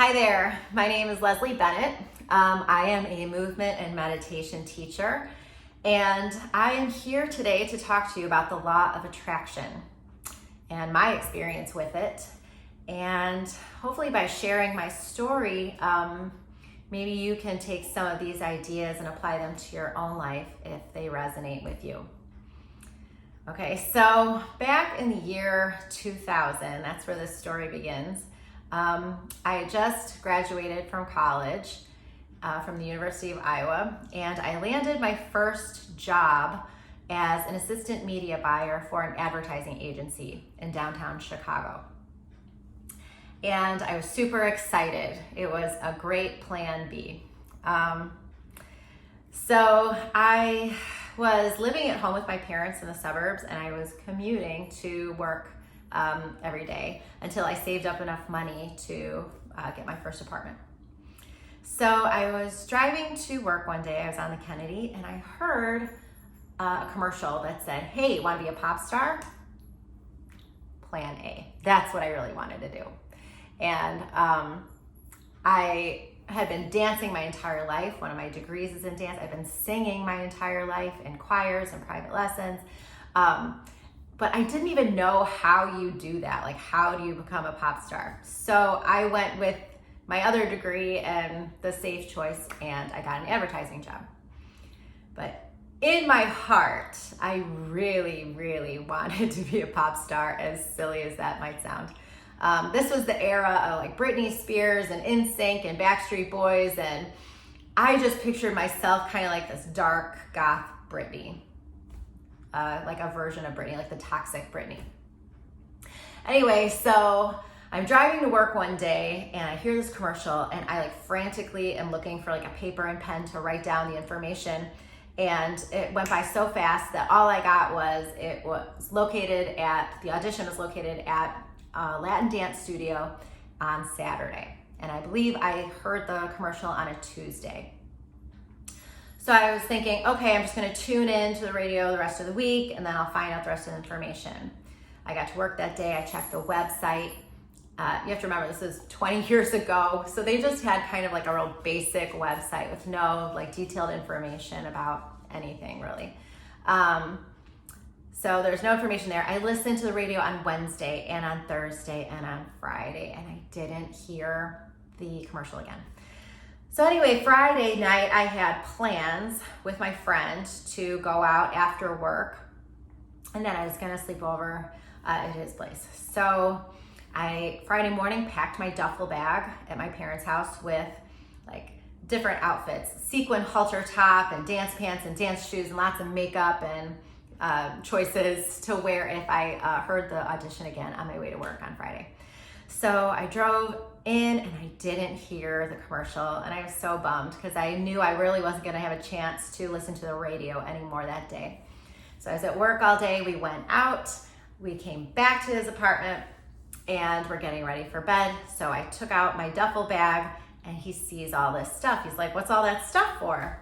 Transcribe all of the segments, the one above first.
Hi there, my name is Leslie Bennett. I am a movement and meditation teacher, and I am here today to talk to you about the law of attraction and my experience with it. And hopefully by sharing my story, maybe you can take some of these ideas and apply them to your own life if they resonate with you. Okay, so back in the year 2000, that's where this story begins. I had just graduated from college, from the University of Iowa, and I landed my first job as an assistant media buyer for an advertising agency in downtown Chicago. And I was super excited. It was a great plan B. So I was living at home with my parents in the suburbs, and I was commuting to work every day until I saved up enough money to get my first apartment. So I was driving to work one day. I was on the Kennedy, and I heard a commercial that said, "Hey, want to be a pop star?" Plan A. That's what I really wanted to do. And I had been dancing my entire life. One of my degrees is in dance. I've been singing my entire life in choirs and private lessons. But I didn't even know how you do that. Like, how do you become a pop star? So I went with my other degree and the safe choice, and I got an advertising job. But in my heart, I really, really wanted to be a pop star, as silly as that might sound. This was the era of like Britney Spears and NSYNC and Backstreet Boys, and I just pictured myself kind of like this dark goth Britney. Like a version of Britney, like the toxic Britney. Anyway, so I'm driving to work one day and I hear this commercial, and I like frantically am looking for like a paper and pen to write down the information. And it went by so fast that all I got was the audition was located at a Latin dance studio on Saturday. And I believe I heard the commercial on a Tuesday. So I was thinking, okay, I'm just gonna tune in to the radio the rest of the week, and then I'll find out the rest of the information. I got to work that day. I checked the website. You have to remember, this is 20 years ago. So they just had kind of like a real basic website with no like detailed information about anything really. So there's no information there. I listened to the radio on Wednesday and on Thursday and on Friday, and I didn't hear the commercial again. So anyway, Friday night, I had plans with my friend to go out after work, and then I was gonna sleep over at his place. So I, Friday morning, packed my duffel bag at my parents' house with like different outfits, sequin halter top and dance pants and dance shoes and lots of makeup and choices to wear if I heard the audition again on my way to work on Friday. So I drove in and I didn't hear the commercial, and I was so bummed because I knew I really wasn't going to have a chance to listen to the radio anymore that day. So I was at work all day. We went out, we came back to his apartment, and we're getting ready for bed. So I took out my duffel bag, and he sees all this stuff. He's like, "What's all that stuff for?"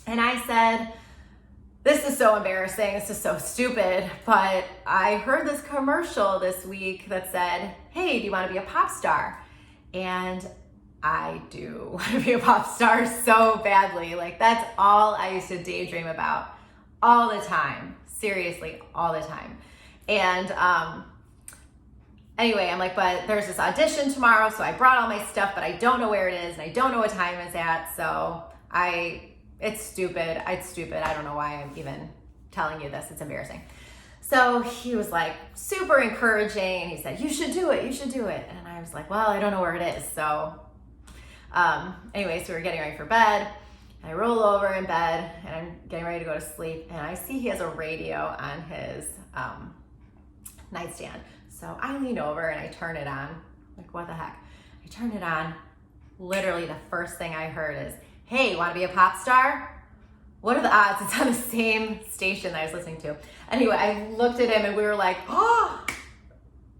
And I said, "This is so embarrassing. This is so stupid, but I heard this commercial this week that said, 'Hey, do you want to be a pop star?'" And I do want to be a pop star so badly. Like, that's all I used to daydream about all the time. Seriously, all the time. And anyway, I'm like, but there's this audition tomorrow, so I brought all my stuff, but I don't know where it is, and I don't know what time it's at, so it's stupid. It's stupid. I don't know why I'm even telling you this. It's embarrassing. So he was like super encouraging, and he said, "You should do it. You should do it." And I was like, "Well, I don't know where it is." So anyway, so we're getting ready for bed. I roll over in bed, and I'm getting ready to go to sleep, and I see he has a radio on his nightstand. So I lean over and I turn it on. Like, what the heck? I turn it on. Literally the first thing I heard is, "Hey, want to be a pop star?" What are the odds? It's on the same station that I was listening to. Anyway, I looked at him and we were like, oh,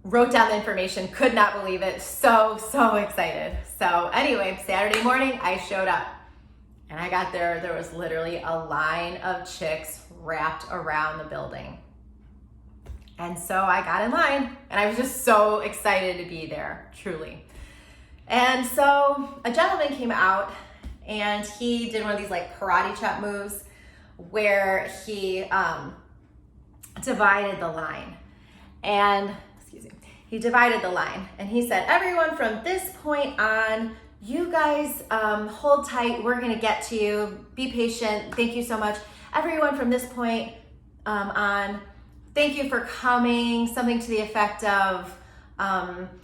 wrote down the information, could not believe it. So excited. So anyway, Saturday morning, I showed up, and I got there was literally a line of chicks wrapped around the building. And so I got in line, and I was just so excited to be there, truly. And so a gentleman came out and he did one of these like karate chop moves where he divided the line. And, he divided the line and he said, everyone from this point on, you guys hold tight, we're gonna get to you, be patient, thank you so much. Everyone from this point on, thank you for coming, something to the effect of,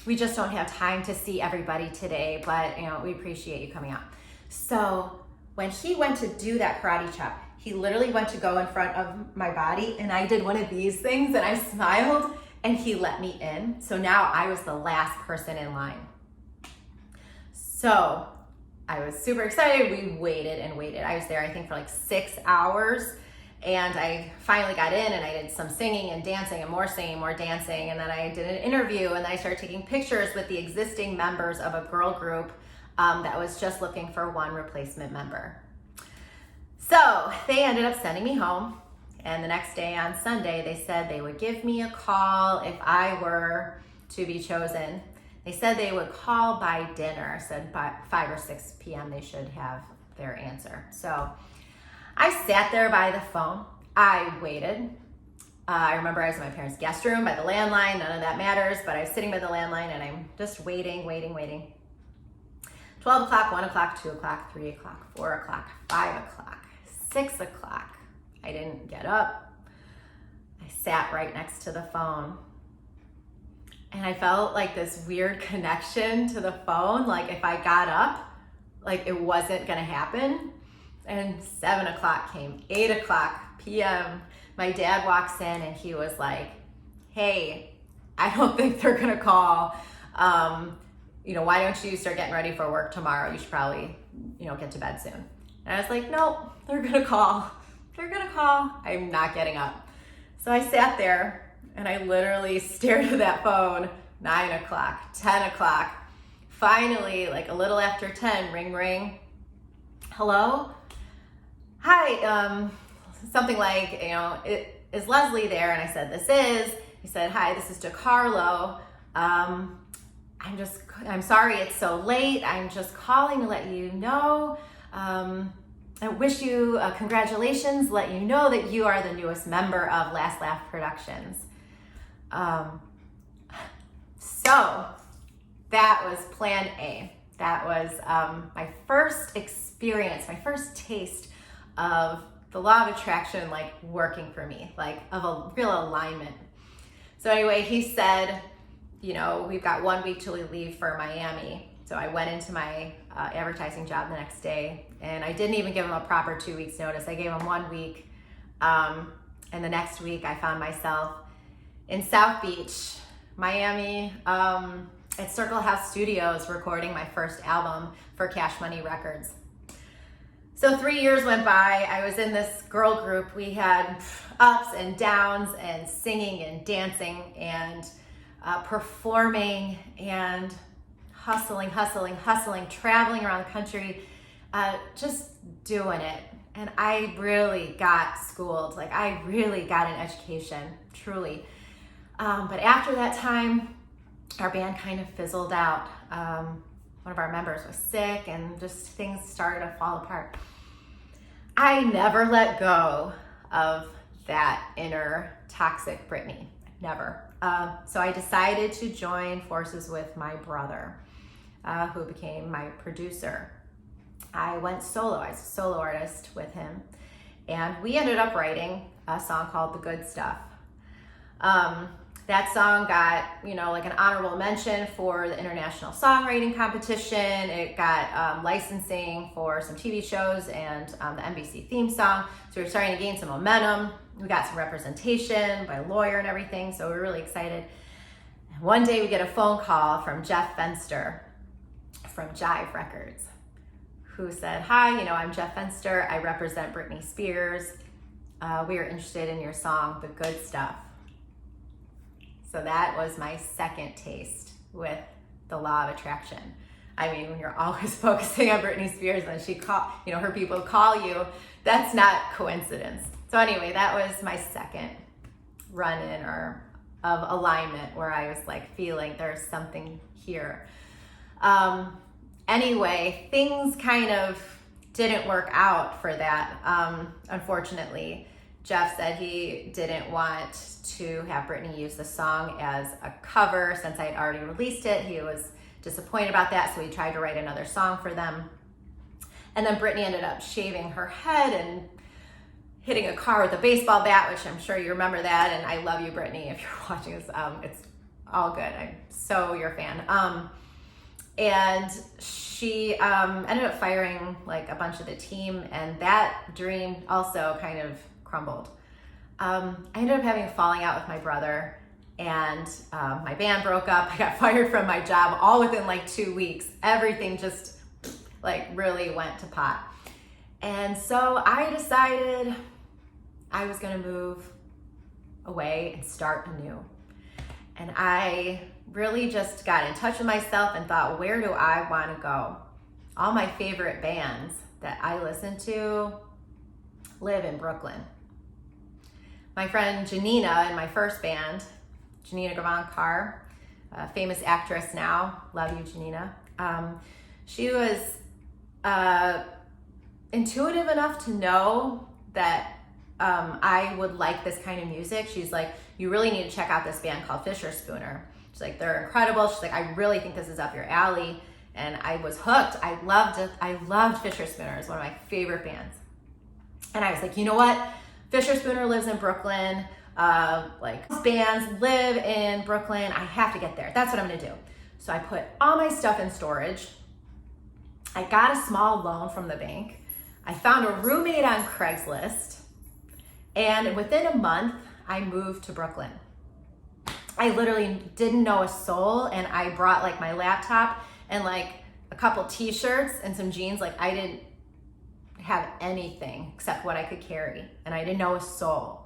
we just don't have time to see everybody today, but we appreciate you coming out. So when he went to do that karate chop, he literally went to go in front of my body and I did one of these things and I smiled and he let me in. So now I was the last person in line. So I was super excited. We waited and waited. I was there, I think, for like 6 hours. And I finally got in and I did some singing and dancing and more singing, more dancing. And then I did an interview and then I started taking pictures with the existing members of a girl group that was just looking for one replacement member. So they ended up sending me home. And the next day on Sunday, they said they would give me a call if I were to be chosen. They said they would call by dinner, said by 5 or 6 p.m. they should have their answer. So I sat there by the phone. I waited. I remember I was in my parents' guest room by the landline. None of that matters, but I was sitting by the landline and I'm just waiting. 12 o'clock, 1 o'clock, 2 o'clock, 3 o'clock, 4 o'clock, 5 o'clock, 6 o'clock. I didn't get up. I sat right next to the phone. And I felt like this weird connection to the phone. Like if I got up, like it wasn't gonna happen. And 7 o'clock came, 8 o'clock p.m. My dad walks in and he was like, hey, I don't think they're gonna call. Why don't you start getting ready for work tomorrow? You should probably, get to bed soon. And I was like, no, they're gonna call. They're gonna call. I'm not getting up. So I sat there and I literally stared at that phone, 9 o'clock, 10 o'clock. Finally, like a little after 10, ring, ring. Hello? Hi, something like, is Leslie there? And I said, this is. He said, hi, this is DeCarlo. I'm sorry it's so late. I'm just calling to let you know. I wish you congratulations, let you know that you are the newest member of Last Laugh Productions. So that was plan A. That was my first experience, my first taste of the law of attraction, like working for me, like of a real alignment. So anyway, he said, we've got 1 week till we leave for Miami. So I went into my advertising job the next day and I didn't even give him a proper 2 weeks notice. I gave him 1 week. And the next week I found myself in South Beach, Miami, at Circle House Studios recording my first album for Cash Money Records. So 3 years went by. I was in this girl group. We had ups and downs and singing and dancing and performing and hustling, traveling around the country, just doing it. And I really got schooled. Like I really got an education, truly. But after that time, our band kind of fizzled out. One of our members was sick and just things started to fall apart. I never let go of that inner toxic Brittany, never. So I decided to join forces with my brother, who became my producer. I went solo. I was a solo artist with him. And we ended up writing a song called The Good Stuff. That song got, like an honorable mention for the International Songwriting Competition. It got licensing for some TV shows and the NBC theme song. So we're starting to gain some momentum. We got some representation by a lawyer and everything. So we're really excited. And one day we get a phone call from Jeff Fenster from Jive Records, who said, hi, I'm Jeff Fenster. I represent Britney Spears. We are interested in your song, The Good Stuff. So that was my second taste with the law of attraction. I mean, when you're always focusing on Britney Spears and her people call you, that's not coincidence. So anyway, that was my second run-in of alignment where I was like feeling there's something here. Anyway, things kind of didn't work out for that. Unfortunately, Jeff said he didn't want to have Brittany use the song as a cover since I had already released it. He was disappointed about that, so he tried to write another song for them. And then Brittany ended up shaving her head and hitting a car with a baseball bat, which I'm sure you remember that. And I love you, Brittany, if you're watching this. It's all good. I'm so your fan. And she ended up firing like a bunch of the team, and that dream also kind of crumbled. I ended up having a falling out with my brother, and my band broke up. I got fired from my job all within like 2 weeks. Everything just like really went to pot. And so I decided I was gonna move away and start anew. And I really just got in touch with myself and thought, where do I want to go? All my favorite bands that I listen to live in Brooklyn. My friend Janina in my first band, Janina Gavankar, a famous actress now, love you, Janina. She was intuitive enough to know that I would like this kind of music. She's like, you really need to check out this band called Fisher Spooner. She's like, they're incredible. She's like, I really think this is up your alley. And I was hooked. I loved it. I loved Fisher Spooner. It's one of my favorite bands. And I was like, you know what? Fisher Spooner lives in Brooklyn. Like bands live in Brooklyn. I have to get there. That's what I'm gonna do. So I put all my stuff in storage. I got a small loan from the bank. I found a roommate on Craigslist. And within a month, I moved to Brooklyn. I literally didn't know a soul, and I brought like my laptop and like a couple t-shirts and some jeans. Like I didn't have anything except what I could carry, and I didn't know a soul.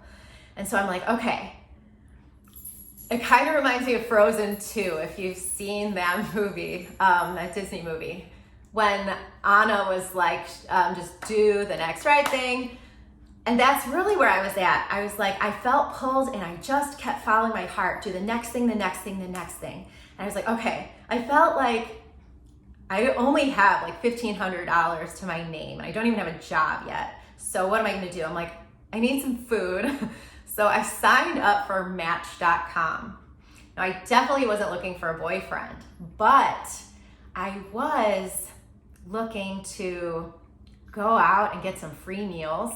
And so I'm like, okay. It kind of reminds me of Frozen 2, if you've seen that movie, that Disney movie, when Anna was like, just do the next right thing. And that's really where I was at. I was like, I felt pulled, and I just kept following my heart, do the next thing, the next thing, the next thing. And I was like, okay, I felt like I only have like $1,500 to my name, and I don't even have a job yet. So what am I gonna do? I'm like, I need some food. So I signed up for Match.com. Now I definitely wasn't looking for a boyfriend, but I was looking to go out and get some free meals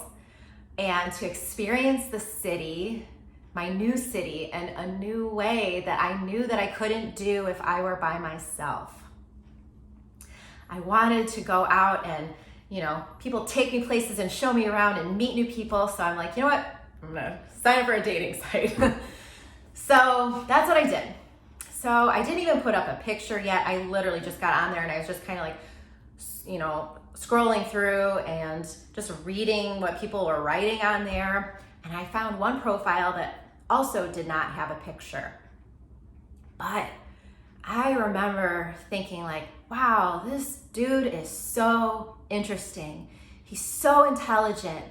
and to experience the city, my new city, in a new way that I knew that I couldn't do if I were by myself. I wanted to go out and, you know, people take me places and show me around and meet new people. So I'm like, you know what? I'm gonna sign up for a dating site. So that's what I did. So I didn't even put up a picture yet. I literally just got on there, and I was just kind of like, you know, scrolling through and just reading what people were writing on there. And I found one profile that also did not have a picture. But I remember thinking like, wow, this dude is so interesting. He's so intelligent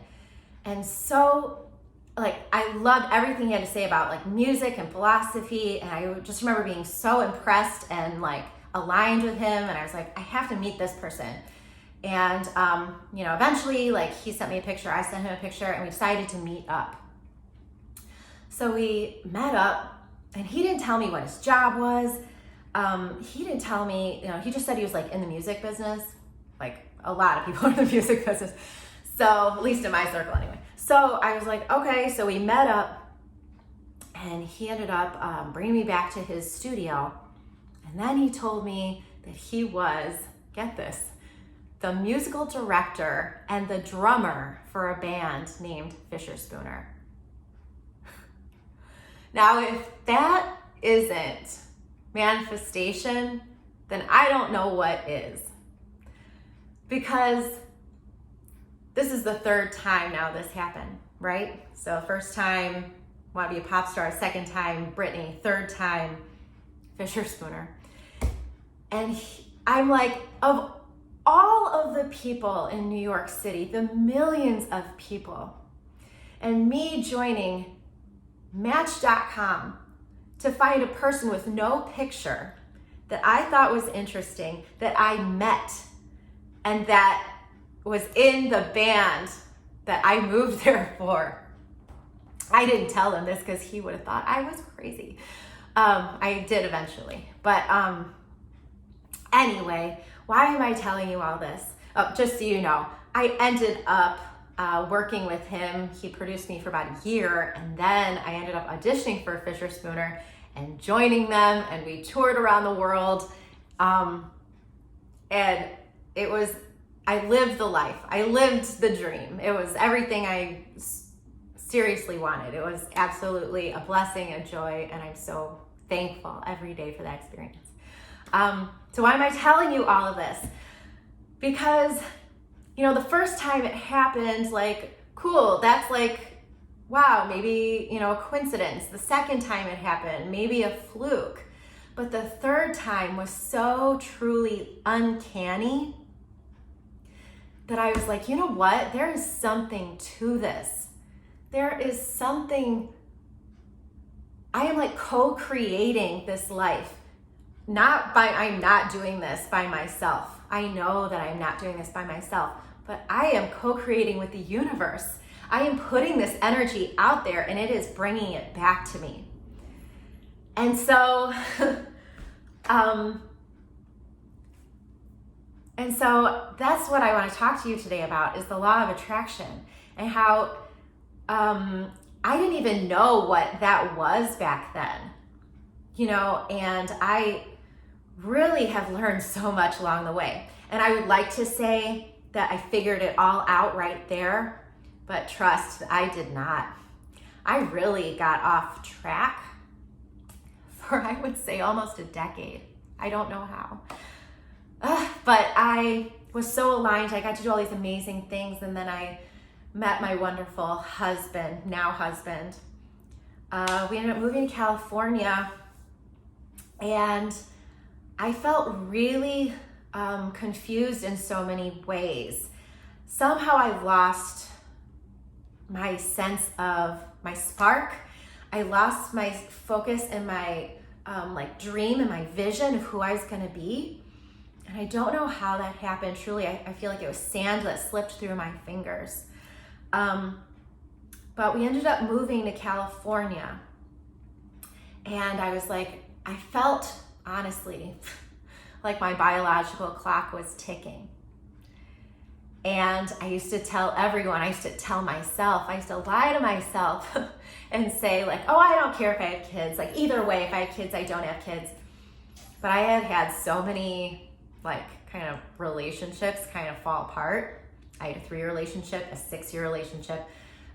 and so like, I loved everything he had to say about like music and philosophy. And I just remember being so impressed and like aligned with him. And I was like, I have to meet this person. And, you know, eventually, like, he sent me a picture, I sent him a picture, and we decided to meet up. So we met up, and he didn't tell me what his job was. He didn't tell me, you know, he just said he was, like, in the music business. Like, a lot of people are in the music business. So, at least in my circle, anyway. So, I was like, okay, so we met up, and he ended up bringing me back to his studio. And then he told me that he was, get this, the musical director and the drummer for a band named Fisher Spooner. Now, if that isn't manifestation, then I don't know what is. Because this is the third time now this happened, right? So first time, want to be a pop star. Second time, Brittany. Third time, Fisher Spooner. And I'm like, of all of the people in New York City, the millions of people, and me joining Match.com to find a person with no picture that I thought was interesting that I met and that was in the band that I moved there for. I didn't tell him this because he would have thought I was crazy. I did eventually. But anyway, why am I telling you all this? Oh, just so you know, I ended up working with him. He produced me for about a year, and then I ended up auditioning for Fisher Spooner and joining them, and we toured around the world. And it was, I lived the life. I lived the dream. It was everything I seriously wanted. It was absolutely a blessing, a joy, and I'm so thankful every day for that experience. So why am I telling you all of this? Because, you know, the first time it happened, like, cool, that's like, wow, maybe, you know, a coincidence. The second time it happened, maybe a fluke. But the third time was so truly uncanny that I was like, you know what? There is something to this. There is something, I am like co-creating this life. I'm not doing this by myself. I know that I'm not doing this by myself, but I am co-creating with the universe. I am putting this energy out there and it is bringing it back to me. And so, that's what I want to talk to you today about, is the law of attraction, and how I didn't even know what that was back then, you know, and I really have learned so much along the way. And I would like to say that I figured it all out right there, but trust, I did not. I really got off track for, I would say, almost a decade. I don't know how. But I was so aligned. I got to do all these amazing things, and then I met my wonderful husband, now husband. We ended up moving to California, and I felt really confused in so many ways. Somehow I lost my sense of my spark. I lost my focus and my dream and my vision of who I was gonna be. And I don't know how that happened. Truly, I feel like it was sand that slipped through my fingers. But we ended up moving to California. And I was like, I felt, honestly, like my biological clock was ticking. And I used to tell everyone, I used to tell myself, I used to lie to myself and say like, oh, I don't care if I have kids. Like, either way, if I have kids, I don't have kids. But I had so many kind of relationships kind of fall apart. I had a 3-year relationship, a 6-year relationship.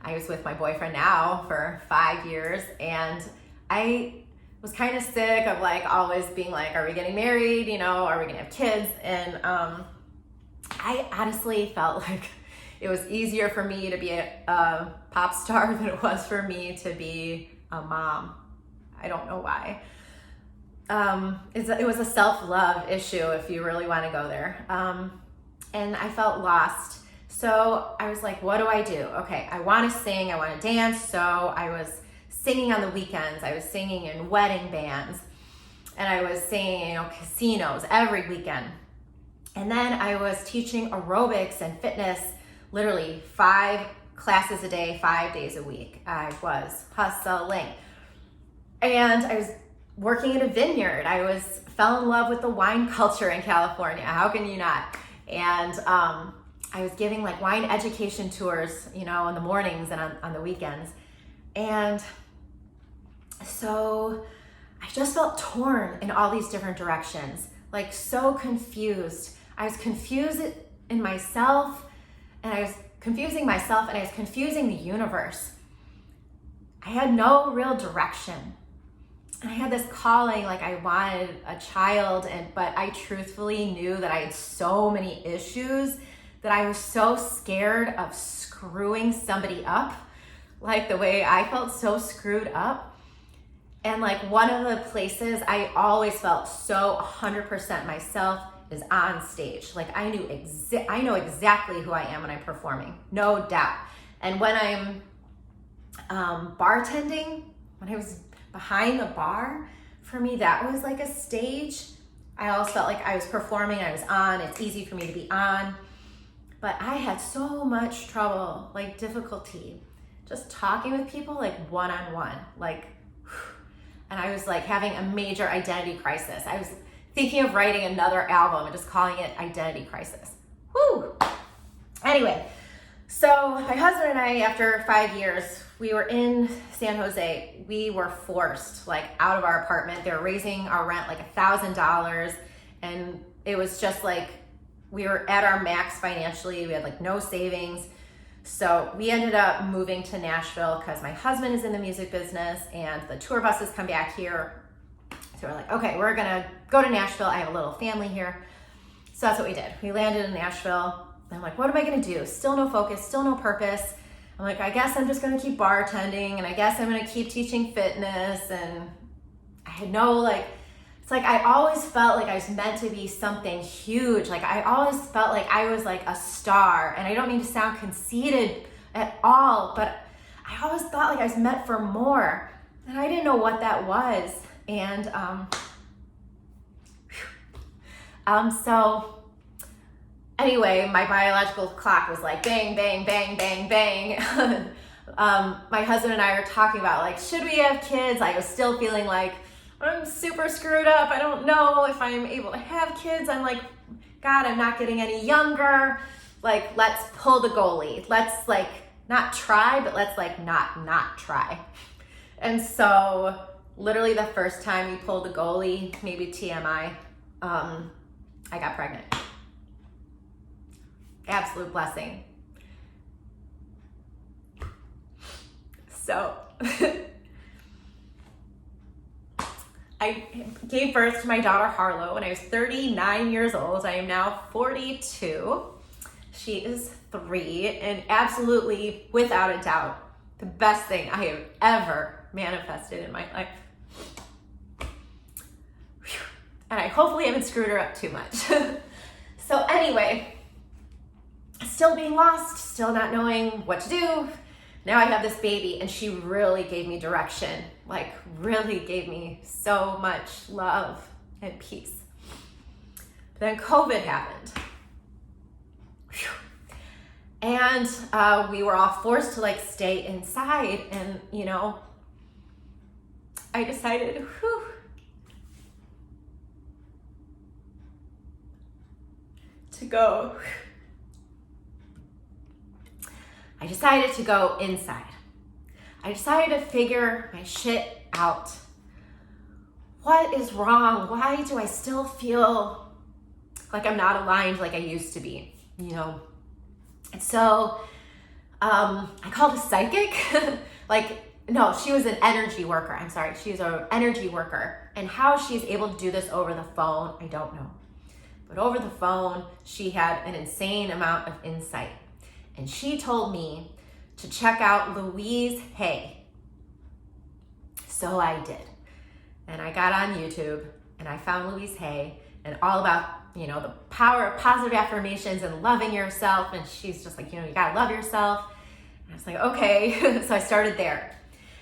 I was with my boyfriend now for 5 years, and I was kind of sick of always being like, are we getting married? You know, are we gonna have kids? And I honestly felt like it was easier for me to be a pop star than it was for me to be a mom. I don't know why. It was a self-love issue, if you really want to go there. And I felt lost. So I was like, what do I do? Okay, I want to sing, I want to dance. So I was singing on the weekends. I was singing in wedding bands, and I was singing, casinos every weekend. And then I was teaching aerobics and fitness, literally 5 classes a day, 5 days a week. I was hustling. And I was working in a vineyard. I fell in love with the wine culture in California. How can you not? And I was giving wine education tours, in the mornings and on the weekends. And so I just felt torn in all these different directions, so confused. I was confused in myself, and I was confusing myself, and I was confusing the universe. I had no real direction. And I had this calling, I wanted a child, but I truthfully knew that I had so many issues that I was so scared of screwing somebody up, the way I felt so screwed up. And one of the places I always felt so 100% myself is on stage. I know exactly who I am when I'm performing, no doubt. And when I'm bartending, when I was behind the bar, for me that was like a stage. I always felt like I was performing, I was on, it's easy for me to be on. But I had so much trouble, like difficulty, just talking with people like one-on-one, like, and I was like having a major identity crisis. I was thinking of writing another album and just calling it Identity Crisis. Woo! Anyway, so my husband and I, after 5 years, we were in San Jose. We were forced like out of our apartment. They were raising our rent like $1,000, and it was just like we were at our max financially. We had like no savings. So we ended up moving to Nashville because my husband is in the music business and the tour buses come back here. So we're like, okay, we're gonna go to Nashville. I have a little family here. So that's what we did. We landed in Nashville. I'm like, what am I gonna do? Still no focus, still no purpose. I'm like, I guess I'm just gonna keep bartending, and I guess I'm gonna keep teaching fitness. And I had no like, it's like I always felt like I was meant to be something huge. Like I always felt like I was like a star, and I don't mean to sound conceited at all, but I always thought like I was meant for more, and I didn't know what that was. And so anyway, my biological clock was like bang, bang, bang, bang, bang. My husband and I are talking about like, should we have kids? I was still feeling like I'm super screwed up. I don't know if I'm able to have kids. I'm like, God, I'm not getting any younger. Like, let's pull the goalie. Let's like not try, but let's like not try. And so literally the first time we pulled the goalie, maybe TMI, I got pregnant. Absolute blessing. So I gave birth to my daughter Harlow when I was 39 years old. I am now 42. She is 3, and absolutely, without a doubt, the best thing I have ever manifested in my life. And I hopefully haven't screwed her up too much. So anyway, still being lost, still not knowing what to do. Now I have this baby, and she really gave me direction, like really gave me so much love and peace. But then COVID happened. Whew. And we were all forced to like stay inside, and you know, I decided, to go. I decided to go inside. I decided to figure my shit out. What is wrong? Why do I still feel like I'm not aligned like I used to be, you know? And so I called a psychic. No, she was an energy worker. I'm sorry, she's an energy worker. And how she's able to do this over the phone, I don't know. But over the phone, she had an insane amount of insight. And she told me to check out Louise Hay. So I did. And I got on YouTube and I found Louise Hay and all about, you know, the power of positive affirmations and loving yourself. And she's just like, you know, you gotta love yourself. And I was like, okay. So I started there.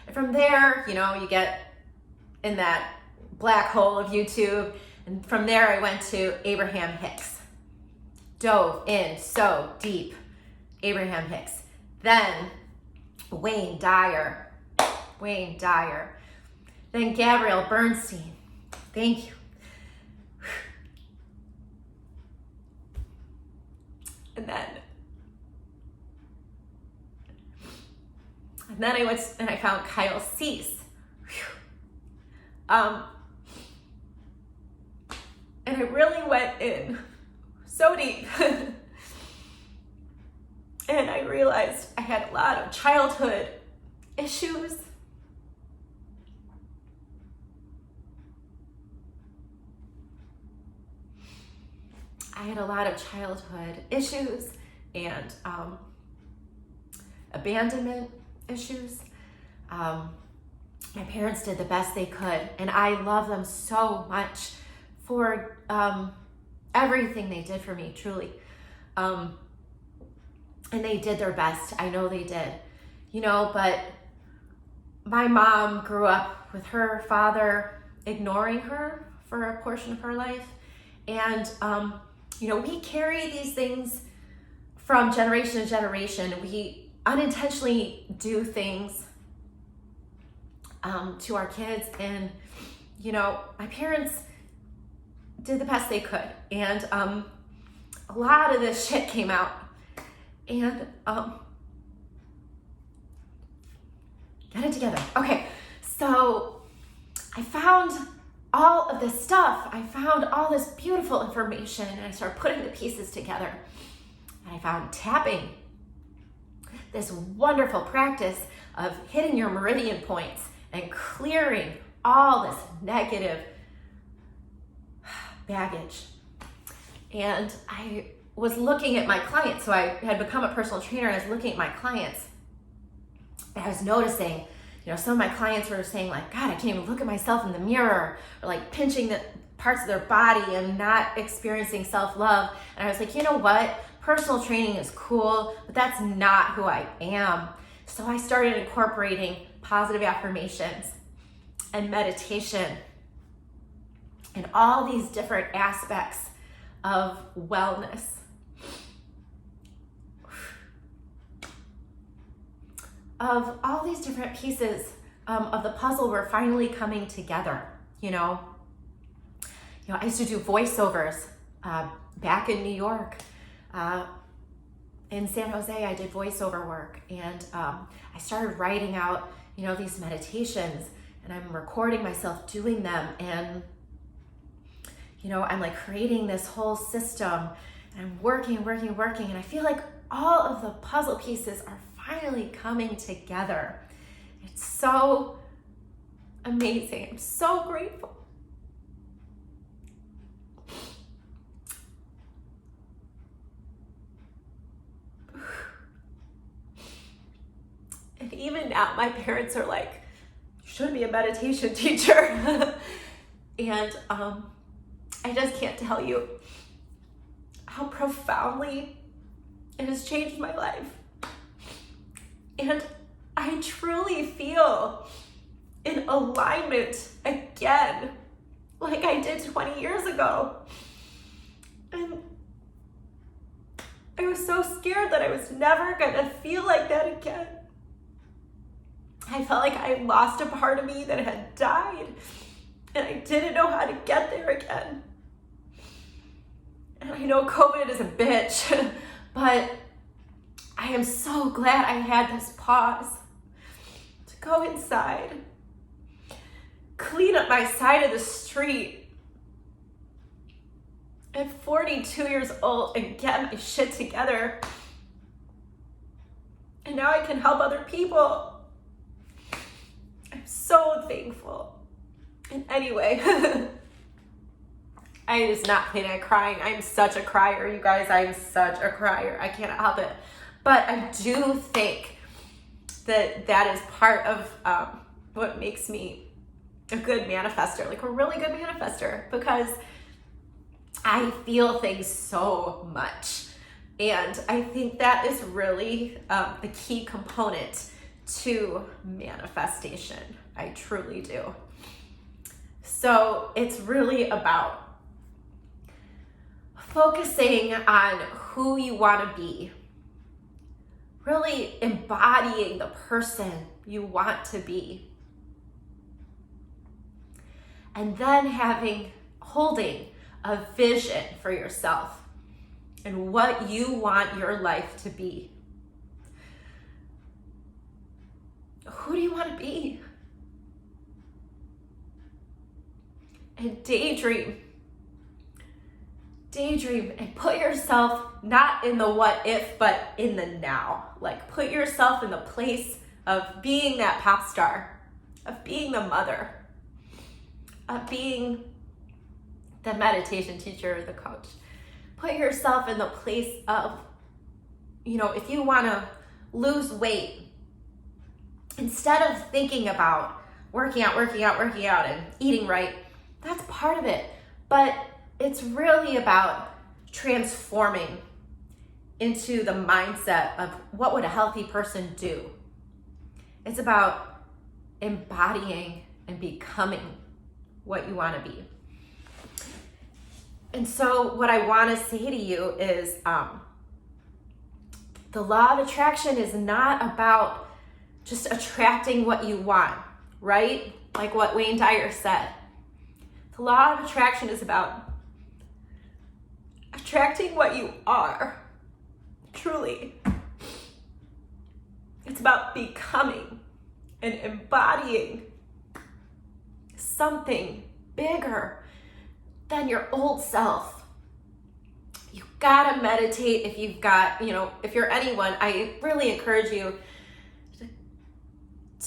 And from there, you know, you get in that black hole of YouTube. And from there, I went to Abraham Hicks. Dove in so deep. Abraham Hicks. Then Wayne Dyer. Then Gabrielle Bernstein. Thank you. And then I went and I found Kyle Cease. And I really went in so deep. And I realized I had a lot of childhood issues. And abandonment issues. My parents did the best they could, and I love them so much for everything they did for me, truly. And they did their best. I know they did, you know, but my mom grew up with her father ignoring her for a portion of her life. And, we carry these things from generation to generation. We unintentionally do things to our kids. And, my parents did the best they could. And a lot of this shit came out. And get it together. Okay, so I found all of this stuff. I found all this beautiful information, and I started putting the pieces together. And I found tapping, this wonderful practice of hitting your meridian points and clearing all this negative baggage. And I was looking at my clients. So I had become a personal trainer. I was looking at my clients. And I was noticing, some of my clients were saying like, God, I can't even look at myself in the mirror, or like pinching the parts of their body and not experiencing self-love. And I was like, you know what? Personal training is cool, but that's not who I am. So I started incorporating positive affirmations and meditation and all these different aspects of wellness. Of all these different pieces of the puzzle were finally coming together. I used to do voiceovers back in New York. In San Jose, I did voiceover work, and I started writing out, these meditations, and I'm recording myself doing them, and I'm like creating this whole system, and I'm working, and I feel like all of the puzzle pieces are finally coming together. It's so amazing. I'm so grateful. And even now, my parents are like, you should be a meditation teacher. And I just can't tell you how profoundly it has changed my life. And I truly feel in alignment again, like I did 20 years ago. And I was so scared that I was never gonna feel like that again. I felt like I lost a part of me that had died, and I didn't know how to get there again. And I know COVID is a bitch, but I am so glad I had this pause to go inside, clean up my side of the street at 42 years old and get my shit together. And now I can help other people. I'm so thankful. And anyway, I is not planning on crying. I'm such a crier, you guys. I'm such a crier. I can't help it. But I do think that is part of what makes me a good manifester, like a really good manifester, because I feel things so much. And I think that is really the key component to manifestation. I truly do. So it's really about focusing on who you want to be, really embodying the person you want to be, and then holding a vision for yourself and what you want your life to be. Who do you want to be? And daydream and put yourself not in the what if, but in the now. Like, put yourself in the place of being that pop star, of being the mother, of being the meditation teacher or the coach. Put yourself in the place of, if you want to lose weight, instead of thinking about working out and eating right, that's part of it. But it's really about transforming into the mindset of what would a healthy person do. It's about embodying and becoming what you want to be. And so what I want to say to you is the law of attraction is not about just attracting what you want, right? Like what Wayne Dyer said. The law of attraction is about attracting what you are, truly. It's about becoming and embodying something bigger than your old self. You gotta meditate if you've got, if you're anyone, I really encourage you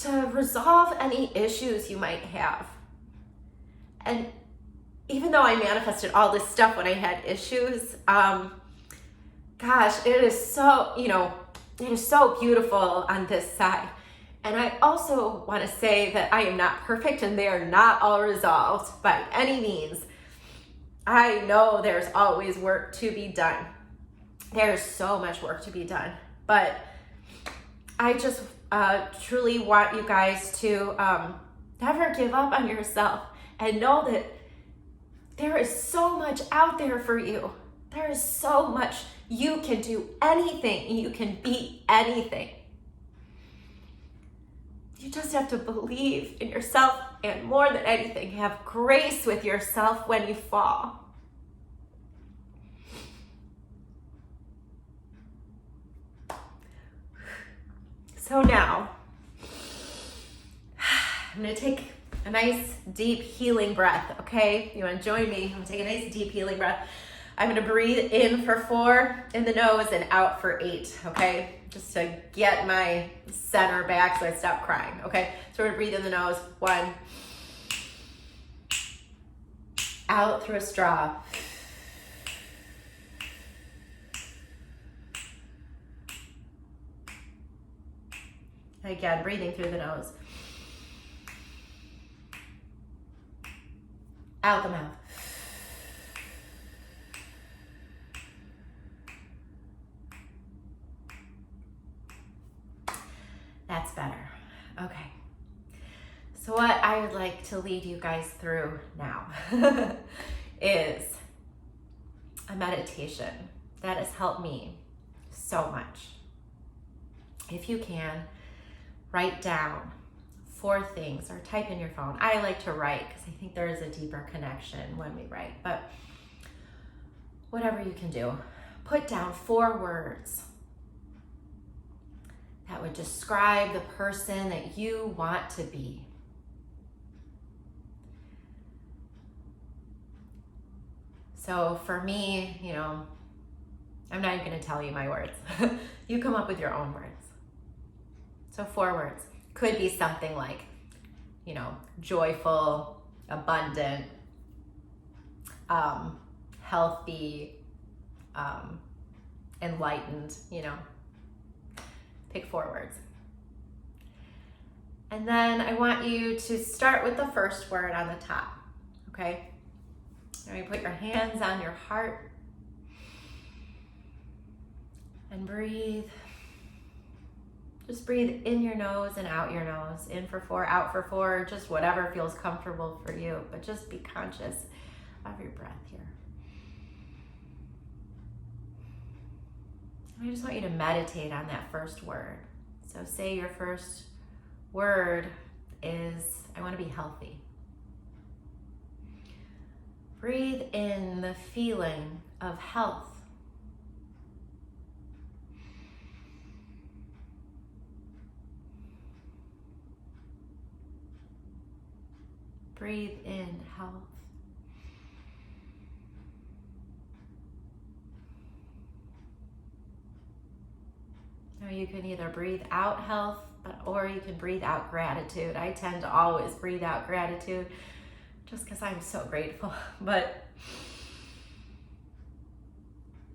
to resolve any issues you might have. And even though I manifested all this stuff when I had issues, gosh, it is so, it is so beautiful on this side. And I also want to say that I am not perfect and they are not all resolved by any means. I know there's always work to be done. There's so much work to be done. But I just truly want you guys to never give up on yourself and know that there is so much out there for you. There is so much. You can do anything. You can be anything. You just have to believe in yourself, and more than anything, have grace with yourself when you fall. So now, I'm going to take a nice deep healing breath, okay? You want to join me? I'm going to take a nice deep healing breath. I'm going to breathe in for 4 in the nose and out for 8, okay? Just to get my center back so I stop crying, okay? So we're going to breathe in the nose. 1. Out through a straw. Again, breathing through the nose. Out the mouth. That's better. Okay. So what I would like to lead you guys through now is a meditation that has helped me so much. If you can, write down 4 things or type in your phone. I like to write because I think there is a deeper connection when we write, but whatever you can do, put down 4 words that would describe the person that you want to be. So for me, I'm not even going to tell you my words. You come up with your own words. So 4 words. Could be something like, joyful, abundant, healthy, enlightened, Pick 4 words. And then I want you to start with the first word on the top, okay? Now you put your hands on your heart and breathe. Just breathe in your nose and out your nose. In for 4, out for 4, just whatever feels comfortable for you. But just be conscious of your breath here. I just want you to meditate on that first word. So say your first word is, I want to be healthy. Breathe in the feeling of health. Breathe in health. Now you can either breathe out health, or you can breathe out gratitude. I tend to always breathe out gratitude just because I'm so grateful. But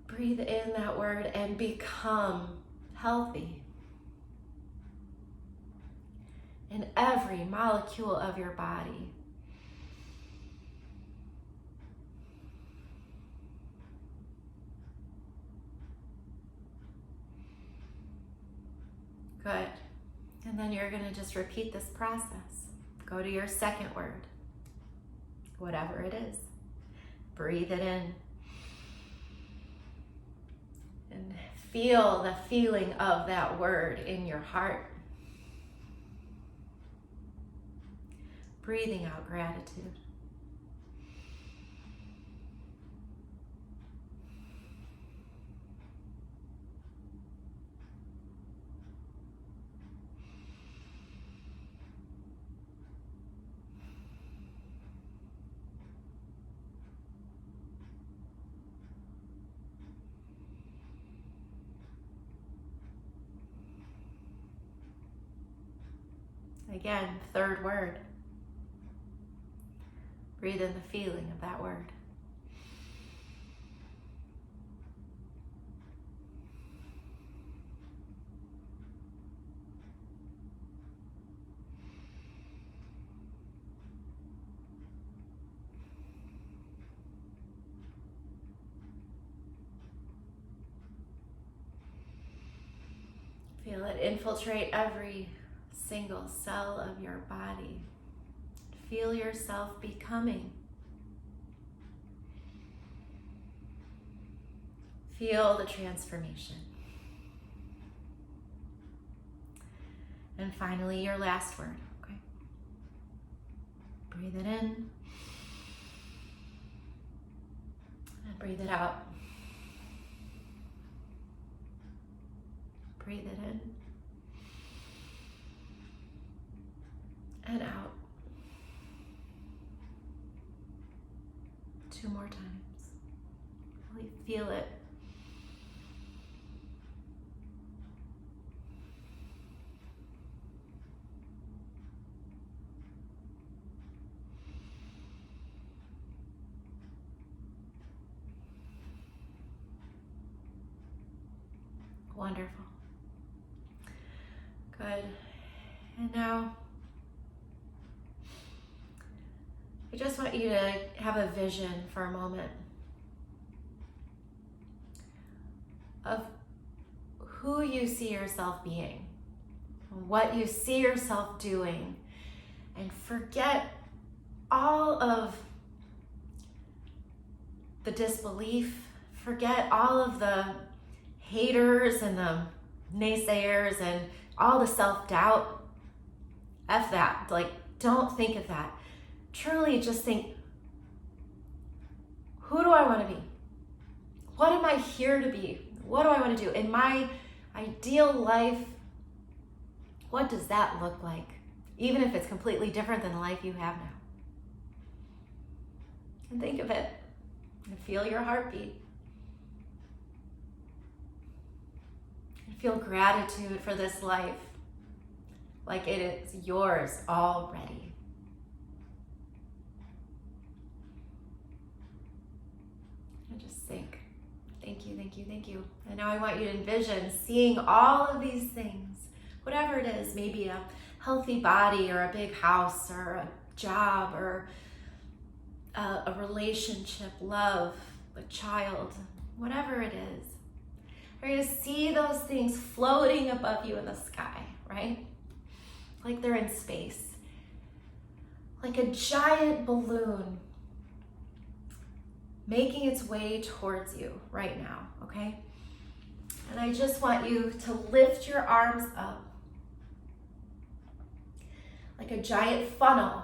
breathe in that word and become healthy in every molecule of your body. Good. And then you're going to just repeat this process. Go to your second word, whatever it is. Breathe it in feel the feeling of that word in your heart. Breathing out gratitude. Again, third word. Breathe in the feeling of that word. Feel it infiltrate every single cell of your body. Feel yourself becoming. Feel the transformation. And finally, your last word, okay? Breathe it in and breathe it out. Breathe it in and out. 2 more times. Really feel it. Wonderful. Good. And now, I just want you to have a vision for a moment of who you see yourself being, what you see yourself doing, and forget all of the disbelief, forget all of the haters and the naysayers and all the self-doubt. F that. Like, don't think of that. Truly just think, who do I want to be? What am I here to be? What do I want to do? In my ideal life, what does that look like? Even if it's completely different than the life you have now. And think of it and feel your heartbeat. And feel gratitude for this life like it is yours already. And just think, thank you, thank you, thank you. And now I want you to envision seeing all of these things, whatever it is, maybe a healthy body or a big house or a job or a relationship, love, a child, whatever it is. You're going to see those things floating above you in the sky, right? Like they're in space. Like a giant balloon making its way towards you right now, okay? And I just want you to lift your arms up like a giant funnel.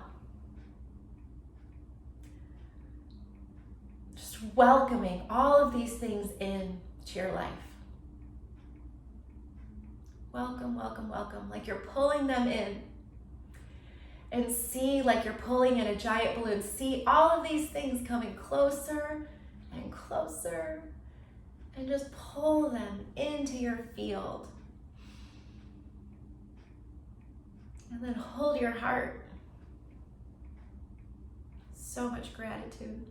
Just welcoming all of these things into your life. Welcome, welcome, welcome, like you're pulling them in. And see, like you're pulling in a giant balloon, see all of these things coming closer and closer, and just pull them into your field. And then hold your heart. So much gratitude.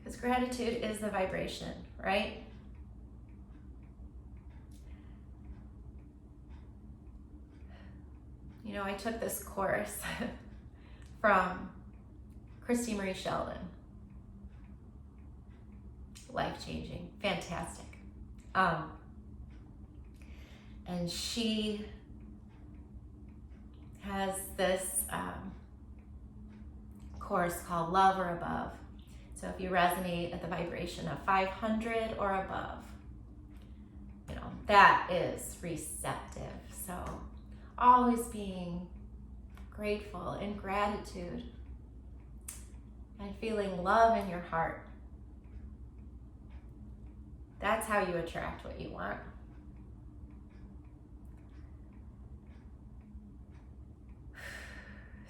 Because gratitude is the vibration, right? You know, I took this course from Christy Marie Sheldon. Life-changing, fantastic. And she has this course called Love or Above. So if you resonate at the vibration of 500 or above, that is receptive. So always being grateful and gratitude and feeling love in your heart. That's how you attract what you want.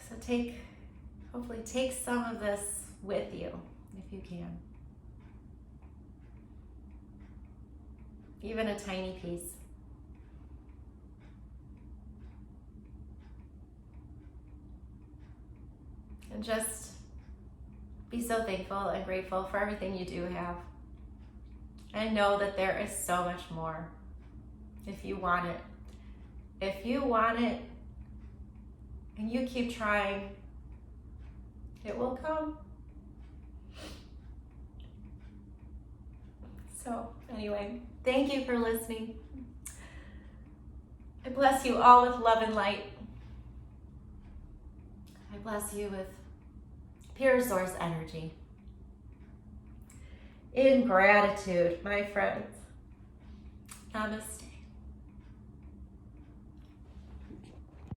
So hopefully take some of this with you if you can. Even a tiny piece. And just be so thankful and grateful for everything you do have. And know that there is so much more if you want it. If you want it and you keep trying, it will come. So anyway, thank you for listening. I bless you all with love and light. I bless you with pure source energy. In gratitude, my friends. Namaste.